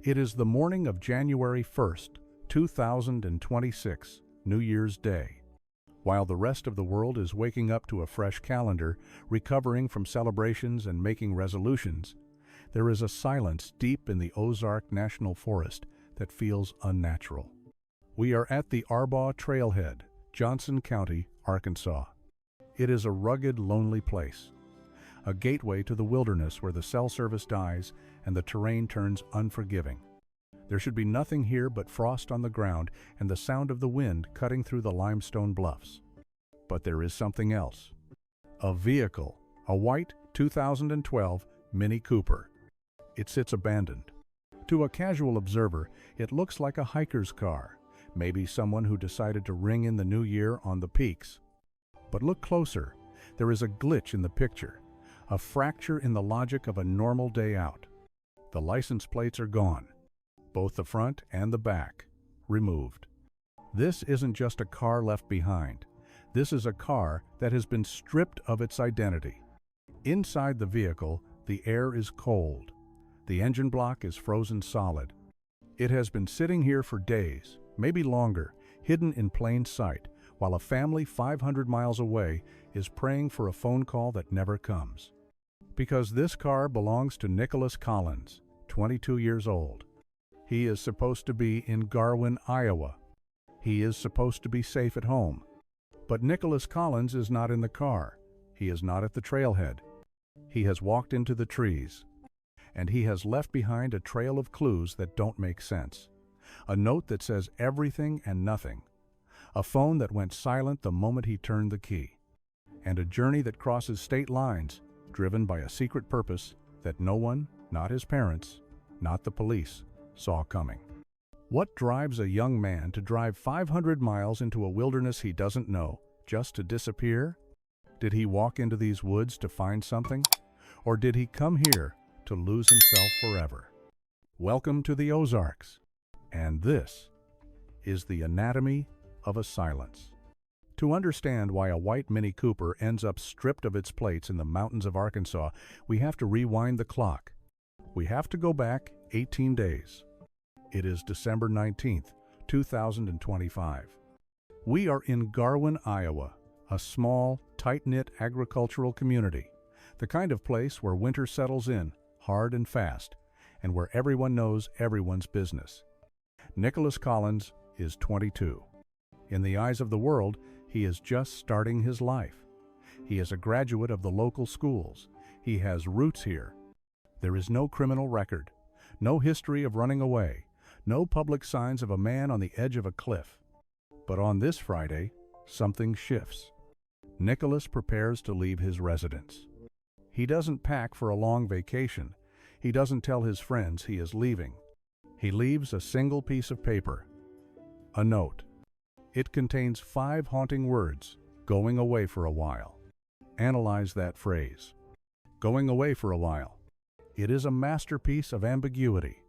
It is the morning of January 1st, 2026, New Year's Day. While the rest of the world is waking up to a fresh calendar, recovering from celebrations and making resolutions, there is a silence deep in the Ozark National Forest that feels unnatural. We are at the Arbaugh Trailhead, Johnson County, Arkansas. It is a rugged, lonely place, a gateway to the wilderness where the cell service dies and the terrain turns unforgiving. There should be nothing here but frost on the ground and the sound of the wind cutting through the limestone bluffs. But there is something else. A vehicle, a white 2012 Mini Cooper. It sits abandoned. To a casual observer, it looks like a hiker's car, maybe someone who decided to ring in the new year on the peaks. But look closer. There is a glitch in the picture, a fracture in the logic of a normal day out. The license plates are gone, both the front and the back, removed. This isn't just a car left behind. This is a car that has been stripped of its identity. Inside the vehicle, the air is cold. The engine block is frozen solid. It has been sitting here for days, maybe longer, hidden in plain sight, while a family 500 miles away is praying for a phone call that never comes. Because this car belongs to Nicholas Collins, 22 years old. He is supposed to be in Garwin, Iowa. He is supposed to be safe at home. But Nicholas Collins is not in the car. He is not at the trailhead. He has walked into the trees. And he has left behind a trail of clues that don't make sense. A note that says everything and nothing. A phone that went silent the moment he turned the key. And a journey that crosses state lines, driven by a secret purpose that no one, not his parents, not the police, saw coming. What drives a young man to drive 500 miles into a wilderness he doesn't know, just to disappear? Did he walk into these woods to find something? Or did he come here to lose himself forever? Welcome to the Ozarks. And this is the anatomy of a silence. To understand why a white Mini Cooper ends up stripped of its plates in the mountains of Arkansas, we have to rewind the clock. We have to go back 18 days. It is December 19th, 2025. We are in Garwin, Iowa, a small, tight-knit agricultural community, the kind of place where winter settles in, hard and fast, and where everyone knows everyone's business. Nicholas Collins is 22. In the eyes of the world, he is just starting his life. He is a graduate of the local schools. He has roots here. There is no criminal record, no history of running away, no public signs of a man on the edge of a cliff. But on this Friday, something shifts. Nicholas prepares to leave his residence. He doesn't pack for a long vacation. He doesn't tell his friends he is leaving. He leaves a single piece of paper, a note. It contains 5 haunting words: going away for a while. Analyze that phrase. Going away for a while. It is a masterpiece of ambiguity.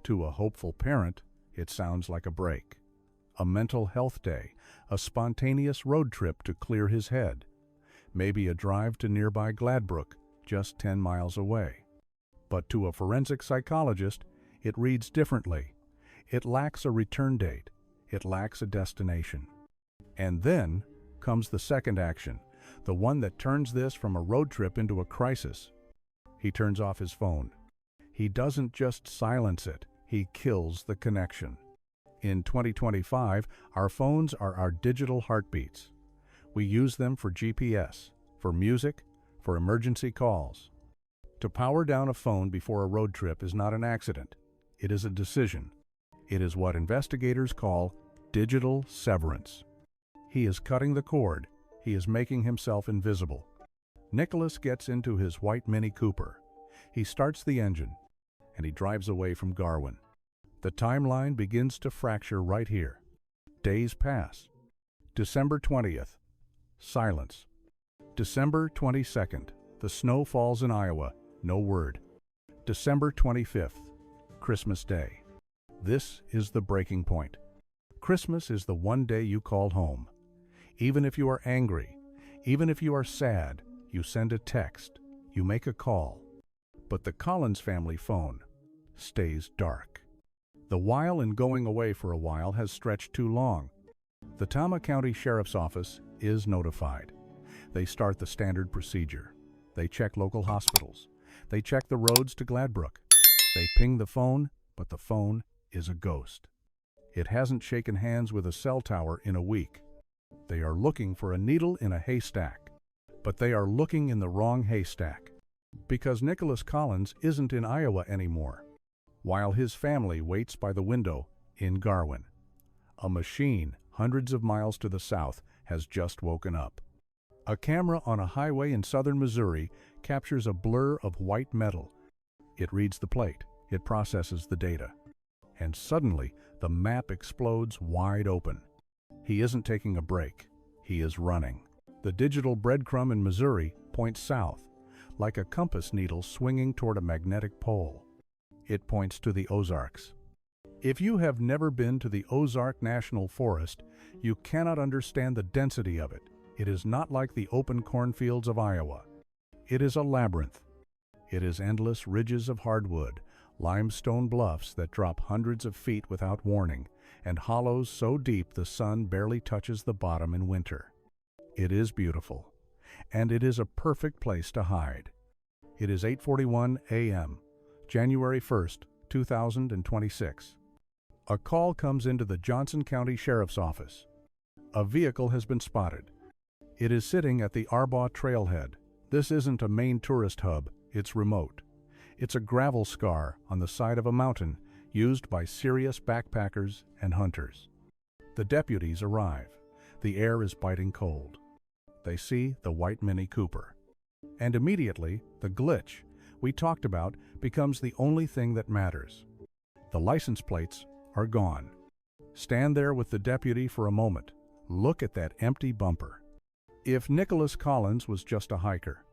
To a hopeful parent, it sounds like a break, a mental health day, a spontaneous road trip to clear his head, maybe a drive to nearby Gladbrook, just 10 miles away. But to a forensic psychologist, it reads differently. It lacks a return date. It lacks a destination. And then comes the second action, the one that turns this from a road trip into a crisis. He turns off his phone. He doesn't just silence it, he kills the connection. In 2025, our phones are our digital heartbeats. We use them for GPS, for music, for emergency calls. To power down a phone before a road trip is not an accident. It is a decision. It is what investigators call digital severance. He is cutting the cord. He is making himself invisible. Nicholas gets into his white Mini Cooper. He starts the engine, and he drives away from Garwin. The timeline begins to fracture right here. Days pass. December 20th, silence. December 22nd, the snow falls in Iowa, no word. December 25th, Christmas Day. This is the breaking point. Christmas is the one day you call home. Even if you are angry, even if you are sad, you send a text, you make a call. But the Collins family phone stays dark. The while in going away for a while has stretched too long. The Tama County Sheriff's Office is notified. They start the standard procedure. They check local hospitals. They check the roads to Gladbrook. They ping the phone, but the phone is a ghost. It hasn't shaken hands with a cell tower in a week. They are looking for a needle in a haystack. But they are looking in the wrong haystack. Because Nicholas Collins isn't in Iowa anymore, while his family waits by the window in Garwin. A machine hundreds of miles to the south has just woken up. A camera on a highway in southern Missouri captures a blur of white metal. It reads the plate. It processes the data. And suddenly, the map explodes wide open. He isn't taking a break. He is running. The digital breadcrumb in Missouri points south, like a compass needle swinging toward a magnetic pole. It points to the Ozarks. If you have never been to the Ozark National Forest, you cannot understand the density of it. It is not like the open cornfields of Iowa. It is a labyrinth. It is endless ridges of hardwood, limestone bluffs that drop hundreds of feet without warning, and hollows so deep the sun barely touches the bottom in winter. It is beautiful, and it is a perfect place to hide. It is 8:41 a.m., January 1st, 2026. A call comes into the Johnson County Sheriff's Office. A vehicle has been spotted. It is sitting at the Arbaugh Trailhead. This isn't a main tourist hub, it's remote. It's a gravel scar on the side of a mountain used by serious backpackers and hunters. The deputies arrive. The air is biting cold. They see the white Mini Cooper. And immediately, the glitch we talked about becomes the only thing that matters. The license plates are gone. Stand there with the deputy for a moment. Look at that empty bumper. If Nicholas Collins was just a hiker,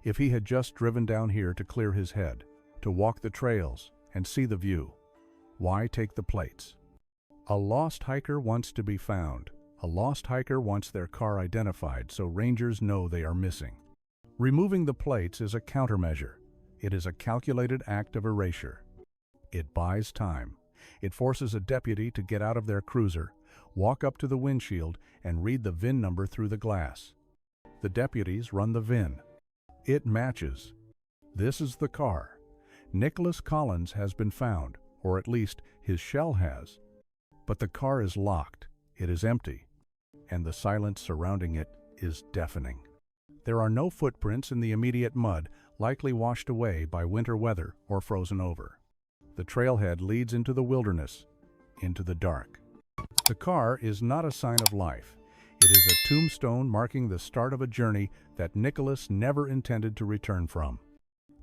if he had just driven down here to clear his head, to walk the trails and see the view, why take the plates? A lost hiker wants to be found. A lost hiker wants their car identified so rangers know they are missing. Removing the plates is a countermeasure. It is a calculated act of erasure. It buys time. It forces a deputy to get out of their cruiser, walk up to the windshield, and read the VIN number through the glass. The deputies run the VIN. It matches. This is the car. Nicholas Collins has been found, or at least his shell has. But the car is locked. It is empty. And the silence surrounding it is deafening. There are no footprints in the immediate mud, likely washed away by winter weather or frozen over. The trailhead leads into the wilderness, into the dark. The car is not a sign of life. It is a tombstone marking the start of a journey that Nicholas never intended to return from.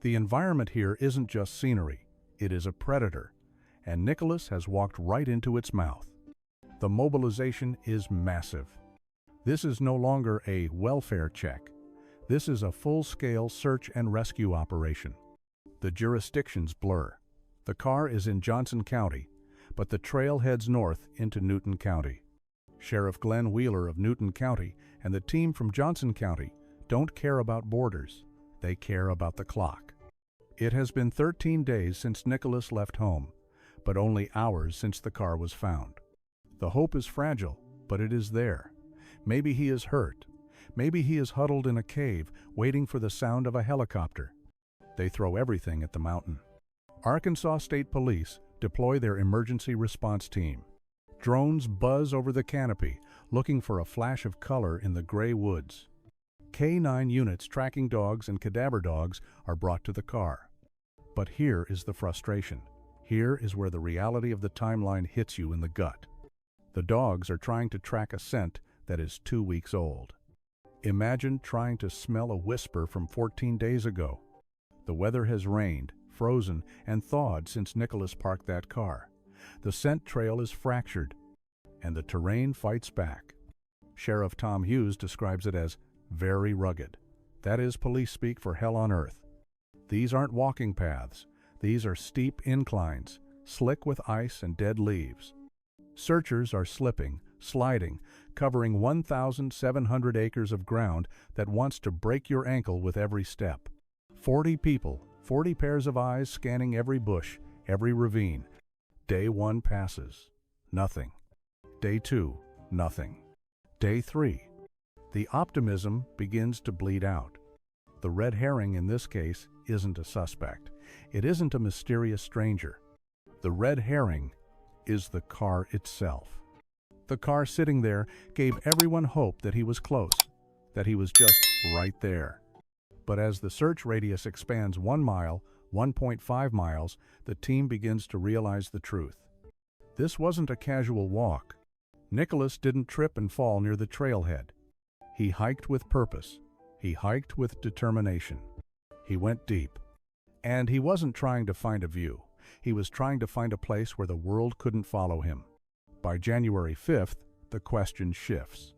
The environment here isn't just scenery. It is a predator, and Nicholas has walked right into its mouth. The mobilization is massive. This is no longer a welfare check. This is a full-scale search and rescue operation. The jurisdictions blur. The car is in Johnson County, but the trail heads north into Newton County. Sheriff Glenn Wheeler of Newton County and the team from Johnson County don't care about borders. They care about the clock. It has been 13 days since Nicholas left home, but only hours since the car was found. The hope is fragile, but it is there. Maybe he is hurt. Maybe he is huddled in a cave, waiting for the sound of a helicopter. They throw everything at the mountain. Arkansas State Police deploy their emergency response team. Drones buzz over the canopy, looking for a flash of color in the gray woods. K-9 units tracking dogs and cadaver dogs are brought to the car. But here is the frustration. Here is where the reality of the timeline hits you in the gut. The dogs are trying to track a scent that is 2 weeks old. Imagine trying to smell a whisper from 14 days ago. The weather has rained, frozen, and thawed since Nicholas parked that car. The scent trail is fractured, and the terrain fights back. Sheriff Tom Hughes describes it as very rugged. That is police speak for hell on earth. These aren't walking paths. These are steep inclines, slick with ice and dead leaves. Searchers are slipping, sliding, covering 1,700 acres of ground that wants to break your ankle with every step. 40 people, 40 pairs of eyes scanning every bush, every ravine. Day 1 passes. Nothing. Day 2, nothing. Day 3. The optimism begins to bleed out. The red herring in this case isn't a suspect. It isn't a mysterious stranger. The red herring is the car itself. The car sitting there gave everyone hope that he was close, that he was just right there. But as the search radius expands 1 mile, 1.5 miles, the team begins to realize the truth. This wasn't a casual walk. Nicholas didn't trip and fall near the trailhead. He hiked with purpose. He hiked with determination. He went deep. And he wasn't trying to find a view. He was trying to find a place where the world couldn't follow him. By January 5th, the question shifts.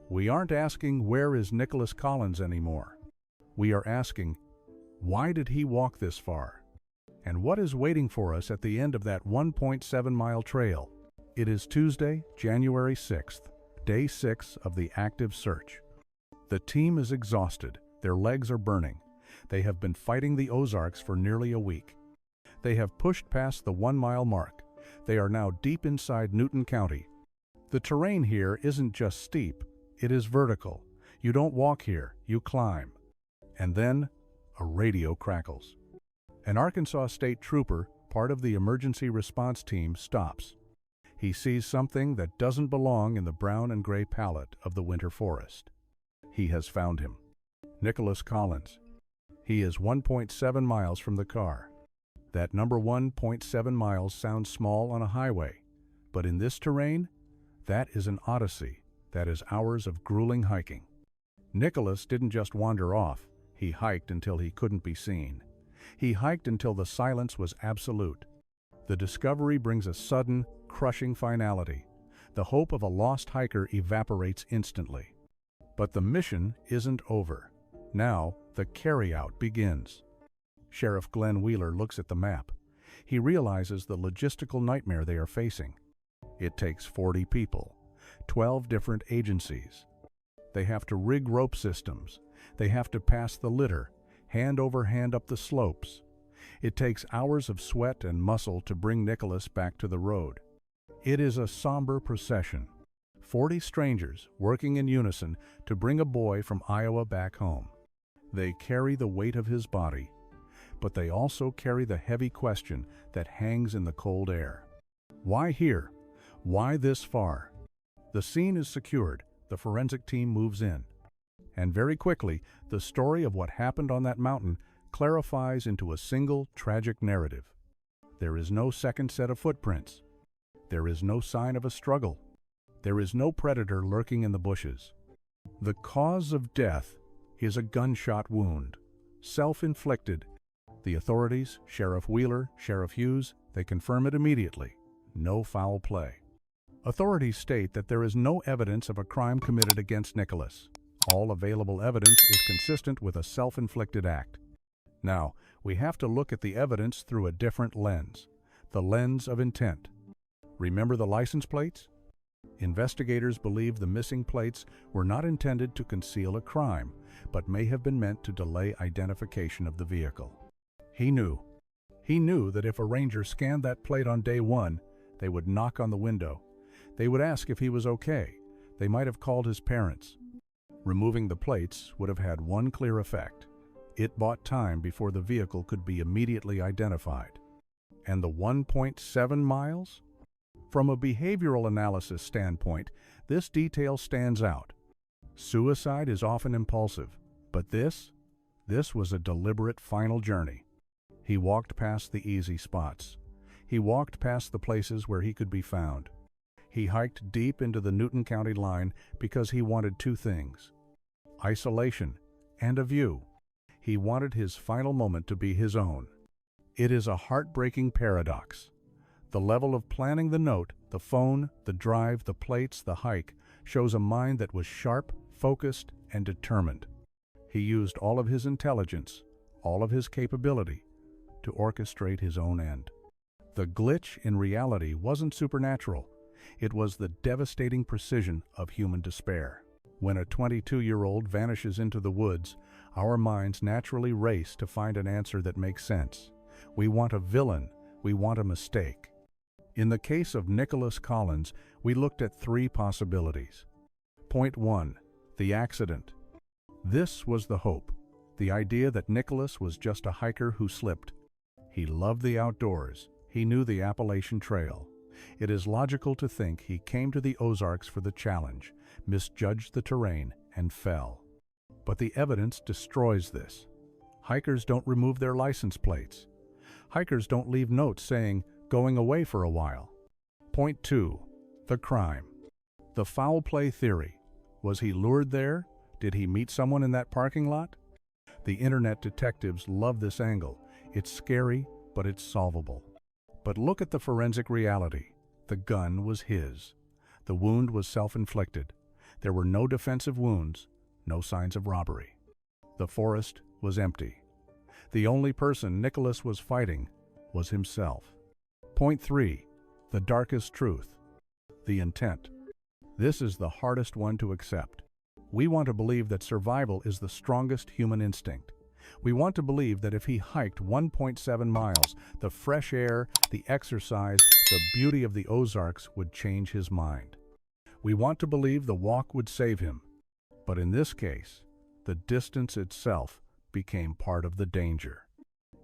We aren't asking, where is Nicholas Collins anymore? We are asking, why did he walk this far? And what is waiting for us at the end of that 1.7-mile trail? It is Tuesday, January 6th, day 6 of the active search. The team is exhausted. Their legs are burning. They have been fighting the Ozarks for nearly a week. They have pushed past the 1-mile mark. They are now deep inside Newton County. The terrain here isn't just steep, it is vertical. You don't walk here, you climb. And then, a radio crackles. An Arkansas State Trooper, part of the emergency response team, stops. He sees something that doesn't belong in the brown and gray palette of the winter forest. He has found him. Nicholas Collins. He is 1.7 miles from the car. That number 1.7 miles sounds small on a highway, but in this terrain, that is an odyssey. That is hours of grueling hiking. Nicholas didn't just wander off. He hiked until he couldn't be seen. He hiked until the silence was absolute. The discovery brings a sudden, crushing finality. The hope of a lost hiker evaporates instantly. But the mission isn't over. Now, the carryout begins. Sheriff Glenn Wheeler looks at the map. He realizes the logistical nightmare they are facing. It takes 40 people, 12 different agencies. They have to rig rope systems. They have to pass the litter, hand over hand up the slopes. It takes hours of sweat and muscle to bring Nicholas back to the road. It is a somber procession. 40 strangers working in unison to bring a boy from Iowa back home. They carry the weight of his body, but they also carry the heavy question that hangs in the cold air. Why here? Why this far? The scene is secured. The forensic team moves in. And very quickly, the story of what happened on that mountain clarifies into a single tragic narrative. There is no second set of footprints. There is no sign of a struggle. There is no predator lurking in the bushes. The cause of death is a gunshot wound, self-inflicted. The authorities, Sheriff Wheeler, Sheriff Hughes, they confirm it immediately. No foul play. Authorities state that there is no evidence of a crime committed against Nicholas. All available evidence is consistent with a self-inflicted act. Now, we have to look at the evidence through a different lens, the lens of intent. Remember the license plates? Investigators believe the missing plates were not intended to conceal a crime, but may have been meant to delay identification of the vehicle. He knew that if a ranger scanned that plate on day 1, they would knock on the window. They would ask if he was okay. They might have called his parents. Removing the plates would have had one clear effect. It bought time before the vehicle could be immediately identified. And the 1.7 miles? From a behavioral analysis standpoint, this detail stands out. Suicide is often impulsive, but this was a deliberate final journey. He walked past the easy spots. He walked past the places where he could be found. He hiked deep into the Newton County line because he wanted two things: isolation and a view. He wanted his final moment to be his own. It is a heartbreaking paradox. The level of planning the note, the phone, the drive, the plates, the hike, shows a mind that was sharp, focused, and determined. He used all of his intelligence, all of his capability, to orchestrate his own end. The glitch in reality wasn't supernatural. It was the devastating precision of human despair. When a 22-year-old vanishes into the woods, our minds naturally race to find an answer that makes sense. We want a villain. We want a mistake. In the case of Nicholas Collins, we looked at three possibilities. Point 1. The accident. This was the hope, the idea that Nicholas was just a hiker who slipped. He loved the outdoors. He knew the Appalachian Trail. It is logical to think he came to the Ozarks for the challenge, misjudged the terrain, and fell. But the evidence destroys this. Hikers don't remove their license plates. Hikers don't leave notes saying, "Going away for a while." Point 2. The crime. The foul play theory. Was he lured there? Did he meet someone in that parking lot? The internet detectives love this angle. It's scary, but it's solvable. But look at the forensic reality. The gun was his. The wound was self-inflicted. There were no defensive wounds, no signs of robbery. The forest was empty. The only person Nicholas was fighting was himself. Point 3. The darkest truth. The intent. This is the hardest one to accept. We want to believe that survival is the strongest human instinct. We want to believe that if he hiked 1.7 miles, the fresh air, the exercise, the beauty of the Ozarks would change his mind. We want to believe the walk would save him. But in this case, the distance itself became part of the danger.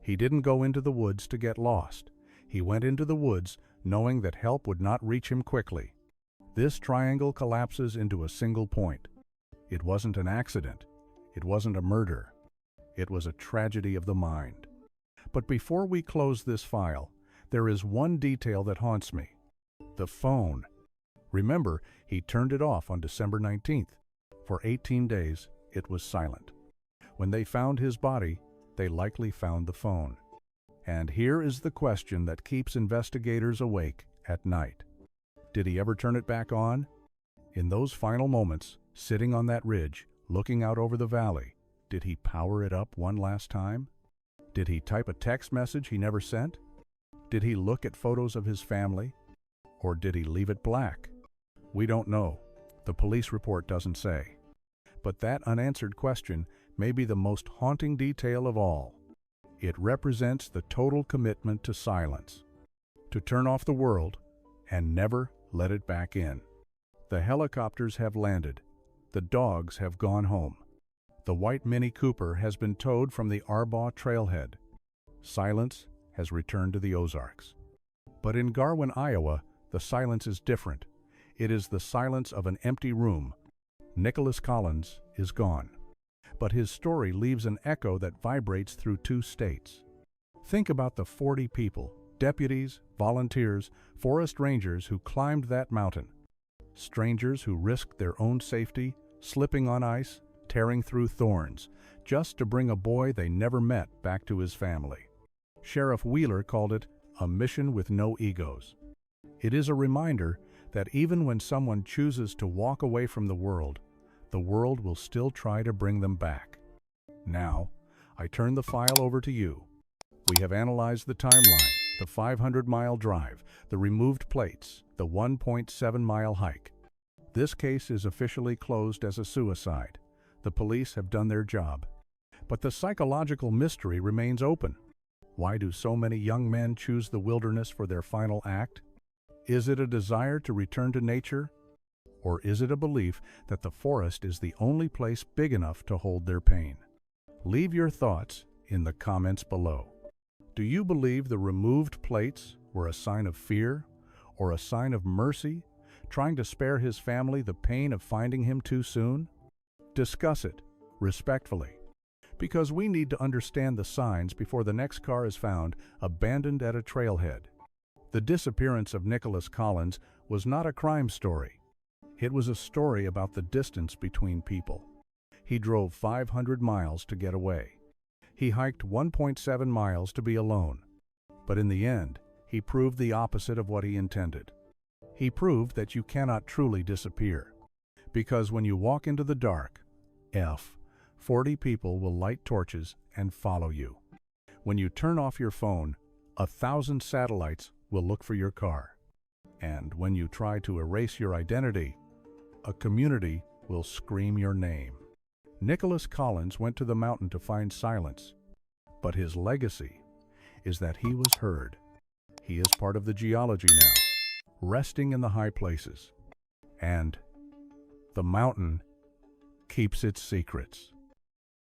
He didn't go into the woods to get lost. He went into the woods knowing that help would not reach him quickly. This triangle collapses into a single point. It wasn't an accident. It wasn't a murder. It was a tragedy of the mind. But before we close this file, there is one detail that haunts me. The phone. Remember, he turned it off on December 19th. For 18 days, it was silent. When they found his body, they likely found the phone. And here is the question that keeps investigators awake at night. Did he ever turn it back on? In those final moments, sitting on that ridge, looking out over the valley, did he power it up one last time? Did he type a text message he never sent? Did he look at photos of his family? Or did he leave it black? We don't know. The police report doesn't say. But that unanswered question may be the most haunting detail of all. It represents the total commitment to silence, to turn off the world and never let it back in. The helicopters have landed. The dogs have gone home. The white Mini Cooper has been towed from the Arbaugh Trailhead. Silence has returned to the Ozarks. But in Garwin, Iowa, the silence is different. It is the silence of an empty room. Nicholas Collins is gone. But his story leaves an echo that vibrates through 2 states. Think about the 40 people, deputies, volunteers, forest rangers who climbed that mountain. Strangers who risked their own safety, slipping on ice, tearing through thorns, just to bring a boy they never met back to his family. Sheriff Wheeler called it a mission with no egos. It is a reminder that even when someone chooses to walk away from the world will still try to bring them back. Now, I turn the file over to you. We have analyzed the timeline, the 500-mile drive, the removed plates, the 1.7-mile hike. This case is officially closed as a suicide. The police have done their job. But the psychological mystery remains open. Why do so many young men choose the wilderness for their final act? Is it a desire to return to nature? Or is it a belief that the forest is the only place big enough to hold their pain? Leave your thoughts in the comments below. Do you believe the removed plates were a sign of fear or a sign of mercy, trying to spare his family the pain of finding him too soon? Discuss it respectfully, because we need to understand the signs before the next car is found abandoned at a trailhead. The disappearance of Nicholas Collins was not a crime story. It was a story about the distance between people. He drove 500 miles to get away. He hiked 1.7 miles to be alone. But in the end, he proved the opposite of what he intended. He proved that you cannot truly disappear. Because when you walk into the dark, 40 people will light torches and follow you. When you turn off your phone, 1,000 satellites will look for your car. And when you try to erase your identity, a community will scream your name. Nicholas Collins went to the mountain to find silence, but his legacy is that he was heard. He is part of the geology now. resting in the high places. And the mountain keeps its secrets.